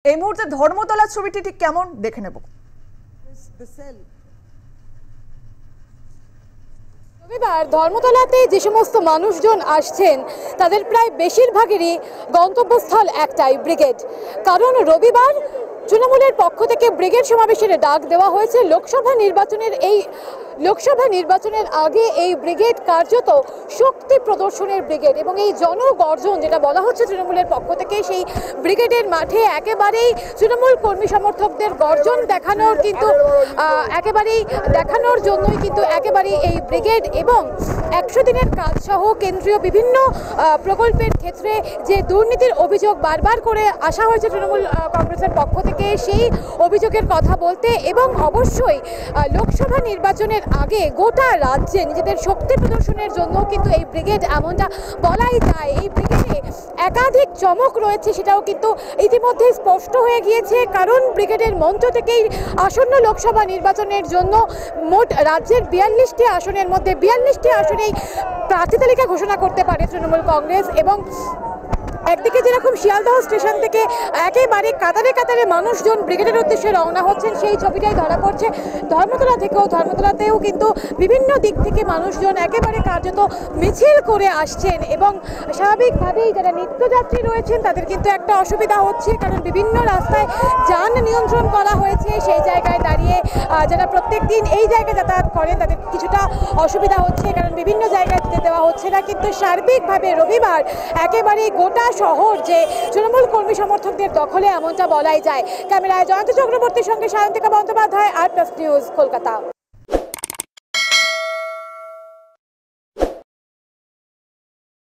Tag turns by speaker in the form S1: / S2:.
S1: এই মুহূর্তে ধর্মতলা ছবিটি ঠিক কেমন দেখে নেব।
S2: রবিবার ধর্মতলাতে যে সমস্ত মানুষজন আসছেন তাদের প্রায় বেশিরভাগেরই গন্তব্যস্থল একটাই, ব্রিগেড। কারণ রবিবার তৃণমূলের পক্ষ থেকে ব্রিগেড সমাবেশের ডাক দেওয়া হয়েছে। লোকসভা নির্বাচনের আগে এই ব্রিগেড কার্যত শক্তি প্রদর্শনের ব্রিগেড, এবং এই জনগর্জন যেটা বলা হচ্ছে তৃণমূলের পক্ষ থেকে, সেই ব্রিগেডের মাঠে একেবারেই তৃণমূল কর্মী সমর্থকদের গর্জন দেখানোর জন্যই কিন্তু একেবারেই এই ব্রিগেড, এবং 100 দিনের কাজ সহ কেন্দ্রীয় বিভিন্ন প্রকল্পের ক্ষেত্রে যে দুর্নীতির অভিযোগ বারবার করে আসা হয়েছে তৃণমূল কংগ্রেসের পক্ষ থেকে, সেই অভিযোগের কথা বলতে, এবং অবশ্যই লোকসভা নির্বাচনের আগে গোটা রাজ্যে নিজেদের শক্তি প্রদর্শনের জন্য কিন্তু এই ব্রিগেড, এমনটা বলাই যায়। এই ব্রিগেডে একাধিক চমক রয়েছে, সেটাও কিন্তু ইতিমধ্যে স্পষ্ট হয়ে গিয়েছে। কারণ ব্রিগেডের মঞ্চ থেকেই আসন্ন লোকসভা নির্বাচনের জন্য মোট রাজ্যের 42টি আসনের মধ্যে 42টি আসনেই প্রার্থী তালিকা ঘোষণা করতে পারে তৃণমূল কংগ্রেস। এবং একদিকে যেরকম শিয়ালদহ স্টেশন থেকে একেবারে কাতারে কাতারে মানুষজন ব্রিগেডের উদ্দেশ্যে রওনা হচ্ছেন, সেই ছবিটাই ধরা পড়ছে ধর্মতলাতেও কিন্তু বিভিন্ন দিক থেকে মানুষজন একেবারে কার্যত মিছিল করে আসছেন। এবং স্বাভাবিকভাবেই যারা নিত্যযাত্রী রয়েছেন তাদের কিন্তু একটা অসুবিধা হচ্ছে, কারণ বিভিন্ন রাস্তায় যান নিয়ন্ত্রণ করা হয়েছে। সেই জায়গায় দাঁড়িয়ে যারা প্রত্যেক দিন এই জায়গায় যাতায়াত করেন তাদের কিছুটা অসুবিধা হচ্ছে, কারণ বিভিন্ন জায়গায় যেতে দেওয়া হচ্ছে না। কিন্তু সার্বিকভাবে রবিবার একেবারে গোটা শহর যে তৃণমূল কর্মী সমর্থকদের দখলে, এমনটা বলাই যায়। ক্যামেরায় জয়ন্ত চক্রবর্তীর সঙ্গে সায়ন্তিকা বন্দ্যোপাধ্যায়, আর প্লাস নিউজ, কলকাতা।